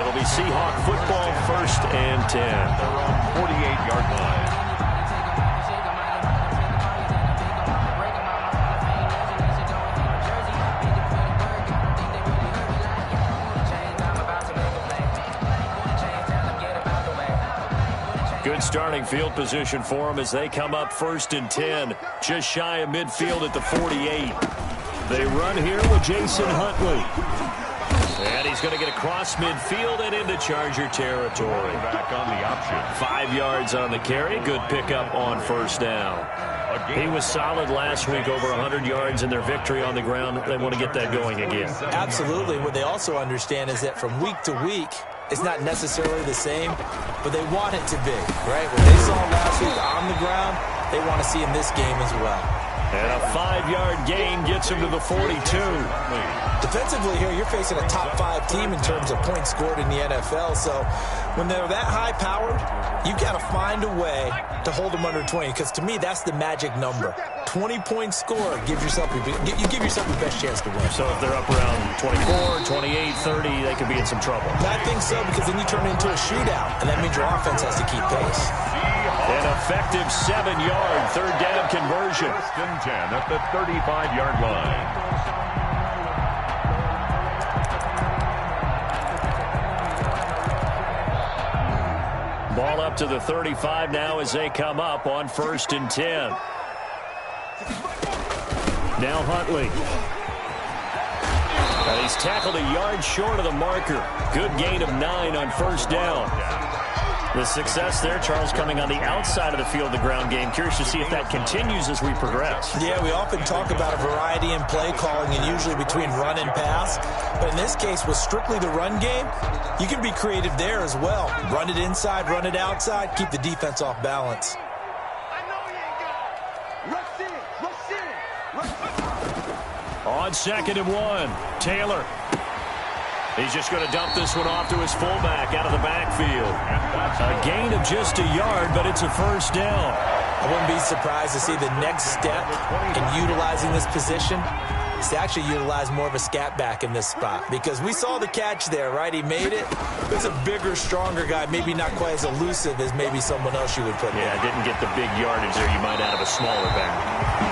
It'll be Seahawk football, 1st and 10. They're on 48-yard line. Good starting field position for them as they come up 1st and 10. Just shy of midfield at the 48. They run here with Jason Huntley. And he's going to get across midfield and into Charger territory. Back on the option. 5 yards on the carry. Good pickup on 1st down. He was solid last week, over 100 yards in their victory on the ground. They want to get that going again. Absolutely. What they also understand is that from week to week, it's not necessarily the same, but they want it to be, right? What they saw last week on the ground, they want to see in this game as well. And a 5-yard gain gets him to the 42. Defensively here, you're facing a top 5 team in terms of points scored in the NFL. So when they're that high-powered, you've got to find a way to hold them under 20. Because to me, that's the magic number. 20-point score gives yourself you give yourself the best chance to win. So if they're up around 24, 28, 30, they could be in some trouble. I think so, because then you turn it into a shootout, and that means your offense has to keep pace. An effective 7-yard 3rd down conversion. 1st and 10 at the 35-yard line. Ball up to the 35 now as they come up on 1st and 10. Now Huntley. And he's tackled a yard short of the marker. Good gain of 9 on 1st down. The success there, Charles, coming on the outside of the field, the ground game. Curious to see if that continues as we progress. Yeah, we often talk about a variety in play calling and usually between run and pass. But in this case, with strictly the run game, you can be creative there as well. Run it inside, run it outside, keep the defense off balance. On 2nd and 1, Taylor. He's just going to dump this one off to his fullback out of the backfield. A gain of just a yard, but it's a 1st down. I wouldn't be surprised to see the next step in utilizing this position is to actually utilize more of a scat back in this spot. Because we saw the catch there, right? He made it. It's a bigger, stronger guy, maybe not quite as elusive as maybe someone else you would put in. Yeah, didn't get the big yardage there you might out of a smaller back.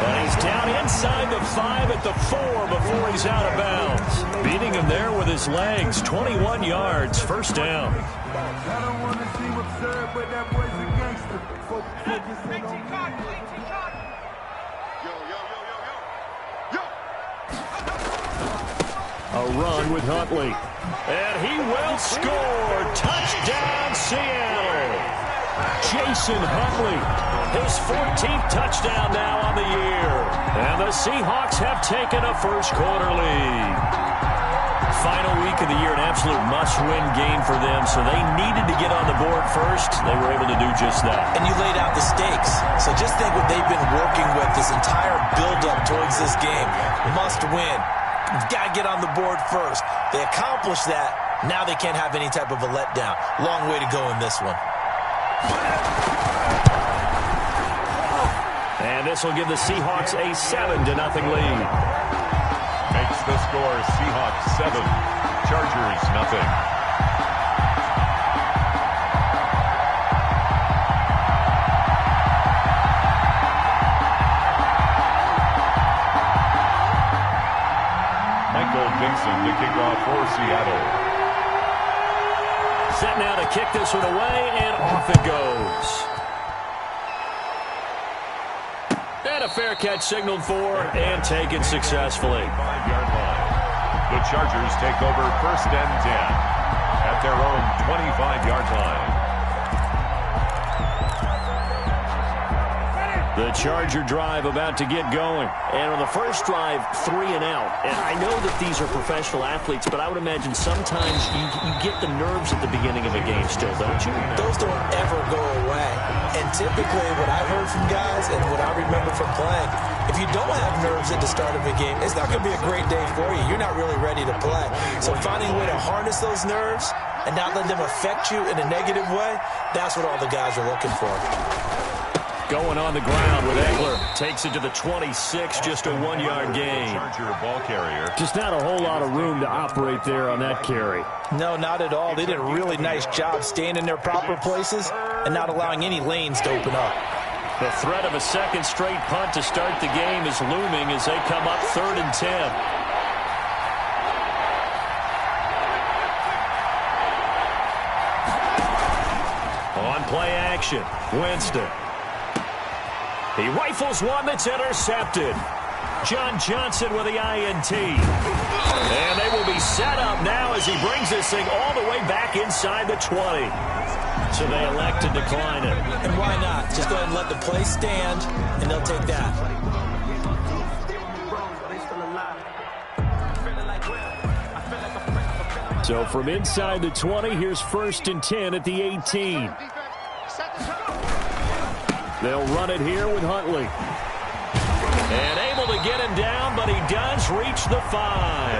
But he's down inside the 5 at the 4 before he's out of bounds. Beating him there with his legs. 21 yards, 1st down. I don't want to seem absurd, but that boy's a gangster. A run with Huntley. And he will score. Touchdown, Seattle. Jason Huntley. His 14th touchdown now on the year. And the Seahawks have taken a 1st quarter lead. Final week of the year, an absolute must-win game for them, so they needed to get on the board first. They were able to do just that. And you laid out the stakes. So just think what they've been working with this entire build-up towards this game. Must win. You've got to get on the board first. They accomplished that. Now they can't have any type of a letdown. Long way to go in this one. And this will give the Seahawks a 7-0 lead. Makes the score Seahawks 7, Chargers 0. Michael Dixon to kick off for Seattle. Set now to kick this one away, and off it goes. And a fair catch signaled for and taken successfully. 5-yard line. The Chargers take over 1st and 10 at their own 25-yard line. The Charger drive about to get going. And on the first drive, 3 and out. And I know that these are professional athletes, but I would imagine sometimes you get the nerves at the beginning of a game still, don't you? Those don't ever go away. And typically what I've heard from guys and what I remember from playing, if you don't have nerves at the start of a game, it's not going to be a great day for you. You're not really ready to play. So finding a way to harness those nerves and not let them affect you in a negative way, that's what all the guys are looking for. Going on the ground with Eckler. Takes it to the 26, just a 1-yard gain. Charger ball carrier. Just not a whole lot of room to operate there on that carry. No, not at all. They did a really nice job staying in their proper places and not allowing any lanes to open up. The threat of a second straight punt to start the game is looming as they come up 3rd and 10. Play action. Winston. He rifles one that's intercepted. John Johnson with the INT. And they will be set up now as he brings this thing all the way back inside the 20. So they elect to decline it. And why not? Just go ahead and let the play stand, and they'll take that. So from inside the 20, here's 1st and 10 at the 18. They'll run it here with Huntley. And able to get him down, but he does reach the 5.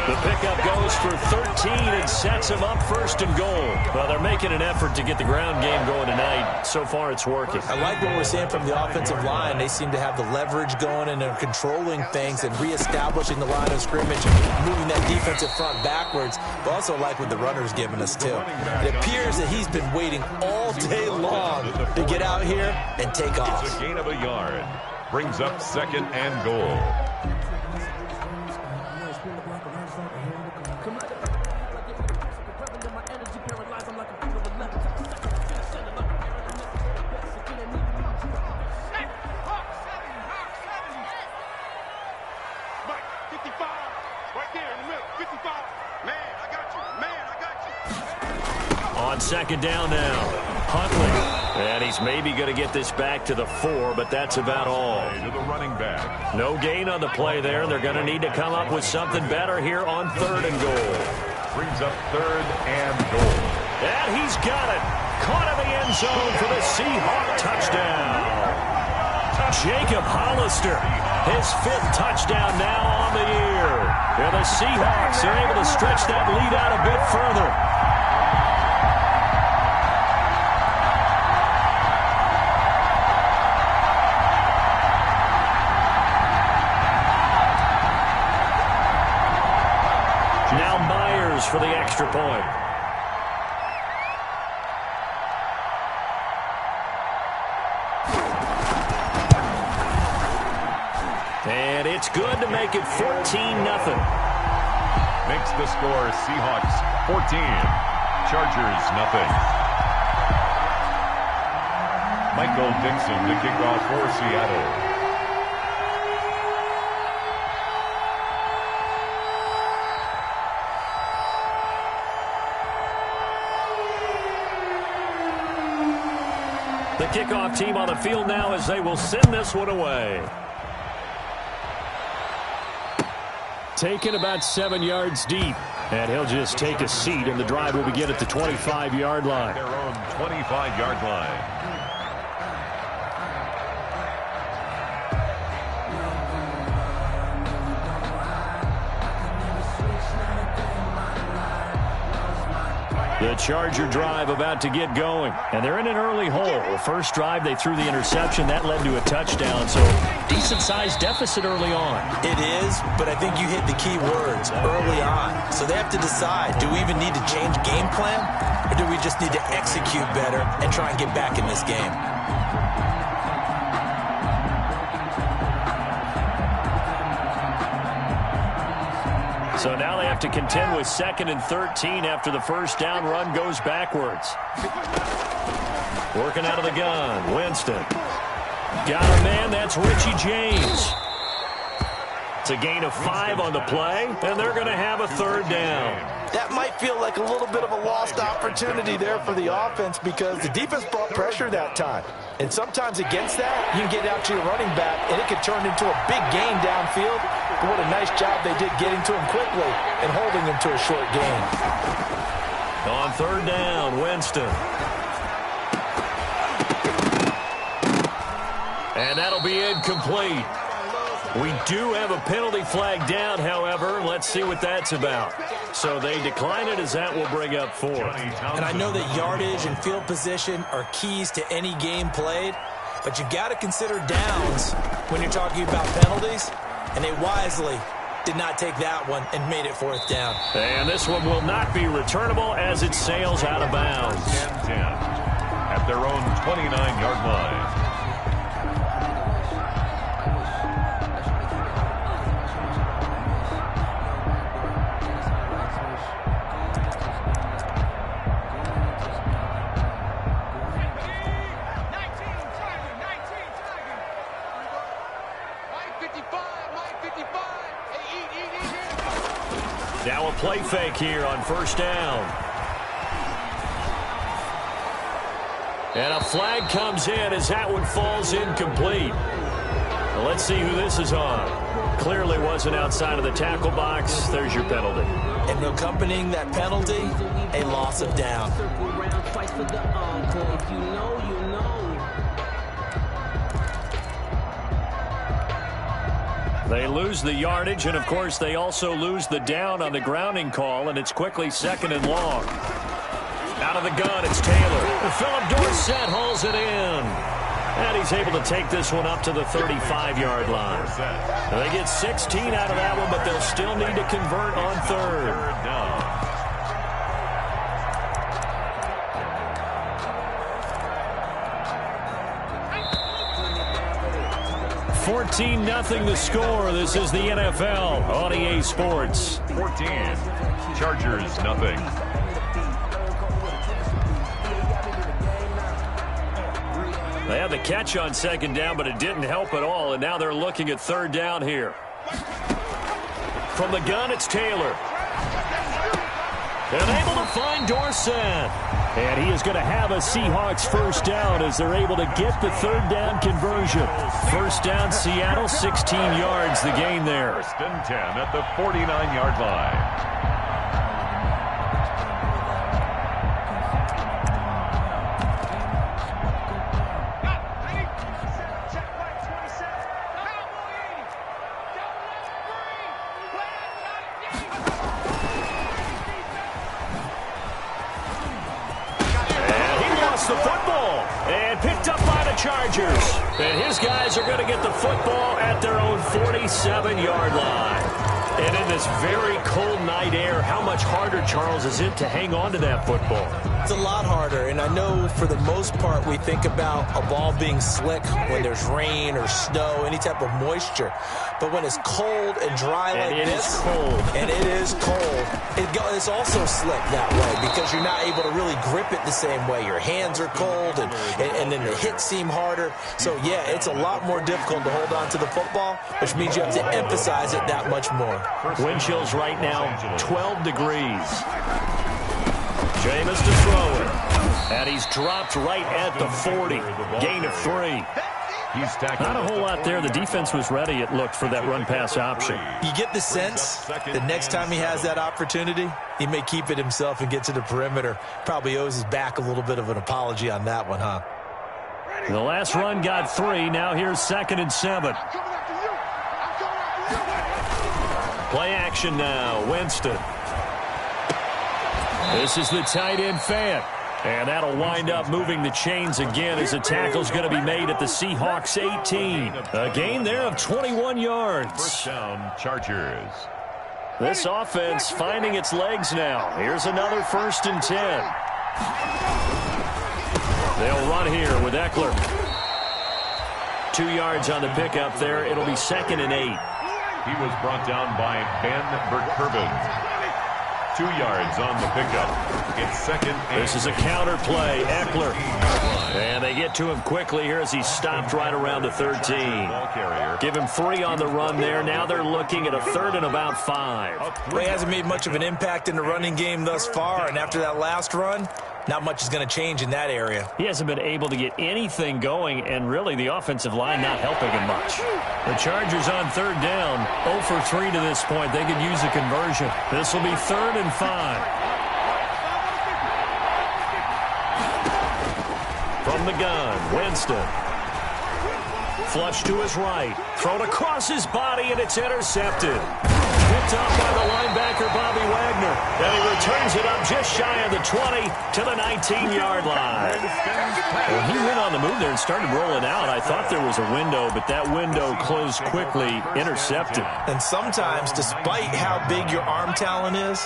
The pickup goes for 13 and sets him up 1st and goal. Well, they're making an effort to get the ground game going tonight. So far, it's working. I like what we're seeing from the offensive line. They seem to have the leverage going, and they're controlling things and reestablishing the line of scrimmage, moving that defensive front backwards. But also like what the runner's giving us, too. It appears that he's been waiting all day long to get out here and take off. It's a gain of a yard. Brings up 2nd and goal. On 2nd down now, Huntley. And he's maybe going to get this back to the 4, but that's about all. To the running back. No gain on the play there. They're going to need to come up with something better here on 3rd and goal. Brings up 3rd and goal. And he's got it. Caught in the end zone for the Seahawk touchdown. Jacob Hollister, his 5th touchdown now on the year. And the Seahawks are able to stretch that lead out a bit further. For the extra point. And it's good to make it 14-0. Makes the score Seahawks 14, Chargers nothing. Michael Dixon to kick off for Seattle. The kickoff team on the field now as they will send this one away. Taken about 7 yards deep. And he'll just take a seat, and the drive will begin at the 25-yard line. Their own 25-yard line. The Charger drive about to get going. And they're in an early hole. The first drive, they threw the interception. That led to a touchdown. So, decent-sized deficit early on. It is, but I think you hit the key words, early on. So they have to decide, do we even need to change game plan? Or do we just need to execute better and try and get back in this game? So now they have to contend with 2nd and 13 after the first down run goes backwards. Working out of the gun, Winston. Got a man, that's Richie James. It's a gain of 5 on the play, and they're going to have a 3rd down. That might feel like a little bit of a lost opportunity there for the offense because the defense brought pressure that time. And sometimes against that, you can get out to your running back, and it could turn into a big gain downfield. But what a nice job they did getting to him quickly and holding him to a short gain. On 3rd down, Winston. And that'll be incomplete. We do have a penalty flag down, however. Let's see what that's about. So they decline it as that will bring up 4. And I know that yardage and field position are keys to any game played. But you got to consider downs when you're talking about penalties, and they wisely did not take that one and made it 4th down. And this one will not be returnable as it sails out of bounds. 10-10 at their own 29-yard line. Now a play fake here on 1st down. And a flag comes in as that one falls incomplete. Well, let's see who this is on. Clearly wasn't outside of the tackle box. There's your penalty. And accompanying that penalty, a loss of down. They lose the yardage, and of course they also lose the down on the grounding call, and it's quickly 2nd and long. Out of the gun, it's Taylor. Philip Dorsett hauls it in. And he's able to take this one up to the 35-yard line. Now they get 16 out of that one, but they'll still need to convert on 3rd down. 14-0 the score. This is the NFL on EA Sports. 14. Chargers, nothing. They had the catch on 2nd down, but it didn't help at all, and now they're looking at 3rd down here. From the gun, it's Taylor. And able to find Dorsett. And he is going to have a Seahawks 1st down as they're able to get the 3rd down conversion. 1st down, Seattle, 16 yards the gain there. 1st and 10 at the 49-yard line. The football and picked up by the Chargers, and his guys are going to get the football at their own 47-yard line. And in this very cold night air, how much harder, Charles, is it to hang on to that football? It's a lot harder, and I know for the most part we think about a ball being slick when there's rain or snow, any type of moisture. But when it's cold and dry like this, and it is cold, it's also slick that way because you're not able to really grip it the same way. Your hands are cold, and then the hits seem harder. So, yeah, it's a lot more difficult to hold on to the football, which means you have to emphasize it that much more. Wind chills right now, 12 degrees. Jameis to throw it. And he's dropped right at the 40. Gain of 3. Not a whole lot there. The defense was ready, it looked, for that run-pass option. You get the sense that next time he has that opportunity, he may keep it himself and get to the perimeter. Probably owes his back a little bit of an apology on that one, huh? The last run got 3. Now here's 2nd and 7. Play action now. Winston. This is the tight end Fant. And that'll wind up moving the chains again as the tackle's going to be made at the Seahawks 18. A gain there of 21 yards. 1st down, Chargers. This offense finding its legs now. Here's another 1st and 10. They'll run here with Eckler. 2 yards on the pickup there. It'll be 2nd and 8. He was brought down by Ben Burkerbin. 2 yards on the pickup. It's 2nd. This is a counter play. Eckler. And they get to him quickly here as he stopped right around the 13. Give him 3 on the run there. Now they're looking at a 3rd and about 5. Well, he hasn't made much of an impact in the running game thus far, and after that last run, not much is going to change in that area. He hasn't been able to get anything going, and really the offensive line not helping him much. The Chargers on 3rd down, 0 for 3 to this point. They could use a conversion. This will be 3rd and 5. From the gun, Winston. Flush to his right. Thrown across his body, and it's intercepted. Picked up by the linebacker, Bobby Wagner. And he turns it up just shy of the 20 to the 19-yard line. Well, he went on the move there and started rolling out. I thought there was a window, but that window closed quickly, intercepted. And sometimes, despite how big your arm talent is,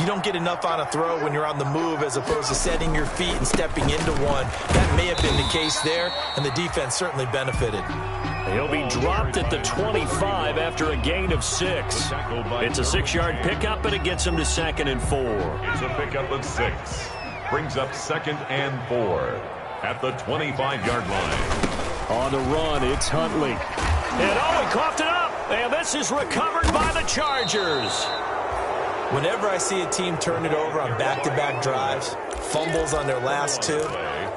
you don't get enough on a throw when you're on the move as opposed to setting your feet and stepping into one. That may have been the case there, and the defense certainly benefited. He'll be dropped at the 25 after a gain of 6. It's a 6-yard pickup, and it gets him to 2nd and 4. It's a pickup of 6. Brings up 2nd and 4 at the 25-yard line. On the run, it's Huntley. And he coughed it up. And this is recovered by the Chargers. Whenever I see a team turn it over on back-to-back drives, fumbles on their last 2,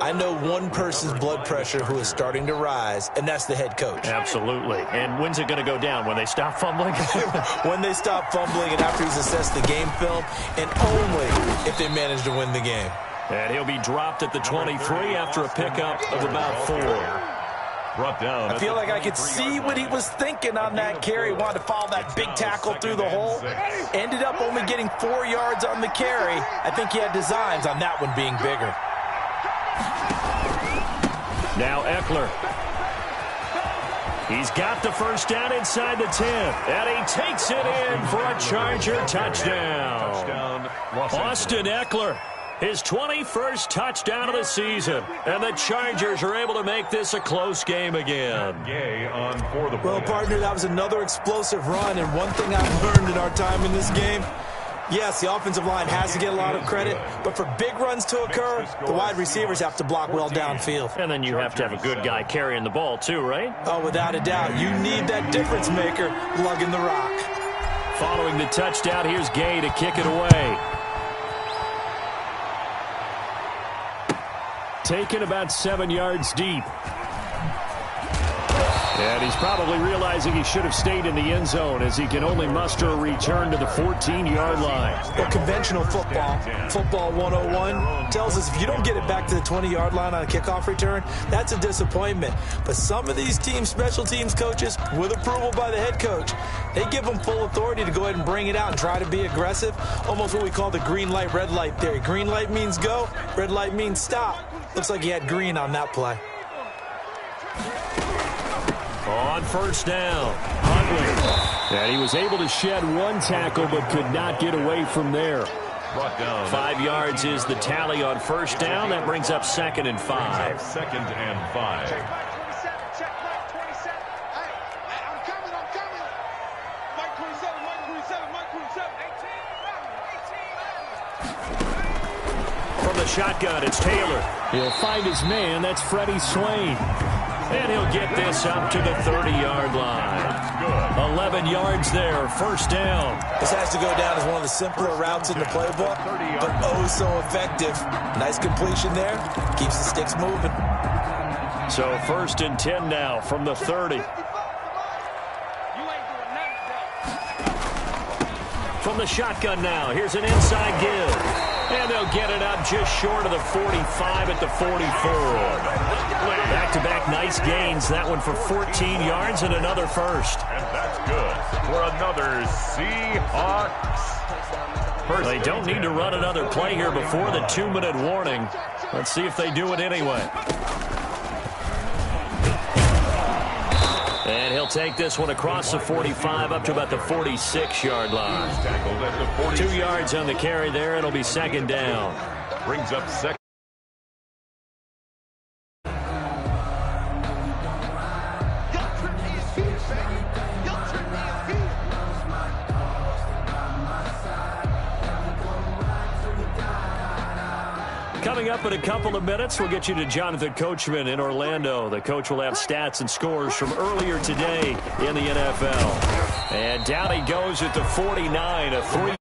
I know one person's blood pressure who is starting to rise, and that's the head coach. Absolutely. And when's it going to go down? When they stop fumbling? When they stop fumbling and after he's assessed the game film, and only if they manage to win the game. And he'll be dropped at the 23 after a pickup of about 4. Brought down. I feel like I could see what he was thinking on that carry. Wanted to follow that big tackle through the hole. Ended up only getting 4 yards on the carry. I think he had designs on that one being bigger. Now Eckler. He's got the first down inside the 10. And he takes it in for a Charger touchdown. Austin Eckler. His 21st touchdown of the season. And the Chargers are able to make this a close game again. Well, partner, that was another explosive run. And one thing I've learned in our time in this game, yes, the offensive line has to get a lot of credit. But for big runs to occur, the wide receivers have to block well downfield. And then you have to have a good guy carrying the ball too, right? Oh, without a doubt. You need that difference maker lugging the rock. Following the touchdown, here's Gay to kick it away. Taken about 7 yards deep. And he's probably realizing he should have stayed in the end zone as he can only muster a return to the 14-yard line. Well, conventional football 101, tells us if you don't get it back to the 20-yard line on a kickoff return, that's a disappointment. But some of these team special teams coaches, with approval by the head coach, they give them full authority to go ahead and bring it out and try to be aggressive, almost what we call the green light, red light theory. Green light means go, red light means stop. Looks like he had green on that play. On first down, Huntley. And he was able to shed one tackle but could not get away from there. 5 yards is the tally on first down. That brings up 2nd and 5. 2nd and 5. From the shotgun, it's Taylor. He'll find his man. That's Freddie Swain. And he'll get this up to the 30-yard line. 11 yards there, first down. This has to go down as one of the simpler routes in the playbook, but oh so effective. Nice completion there. Keeps the sticks moving. So 1st and 10 now from the 30. From the shotgun now, here's an inside give. And they'll get it up just short of the 45 at the 44. Back-to-back nice gains. That one for 14 yards and another first. And that's good for another Seahawks. They don't need to run another play here before the 2-minute warning. Let's see if they do it anyway. And he'll take this one across the 45 up to about the 46-yard line. 2 yards on the carry there. It'll be 2nd down. Brings up 2nd. Coming up in a couple of minutes, we'll get you to Jonathan Coachman in Orlando. The coach will have stats and scores from earlier today in the NFL. And down he goes at the 49, a 3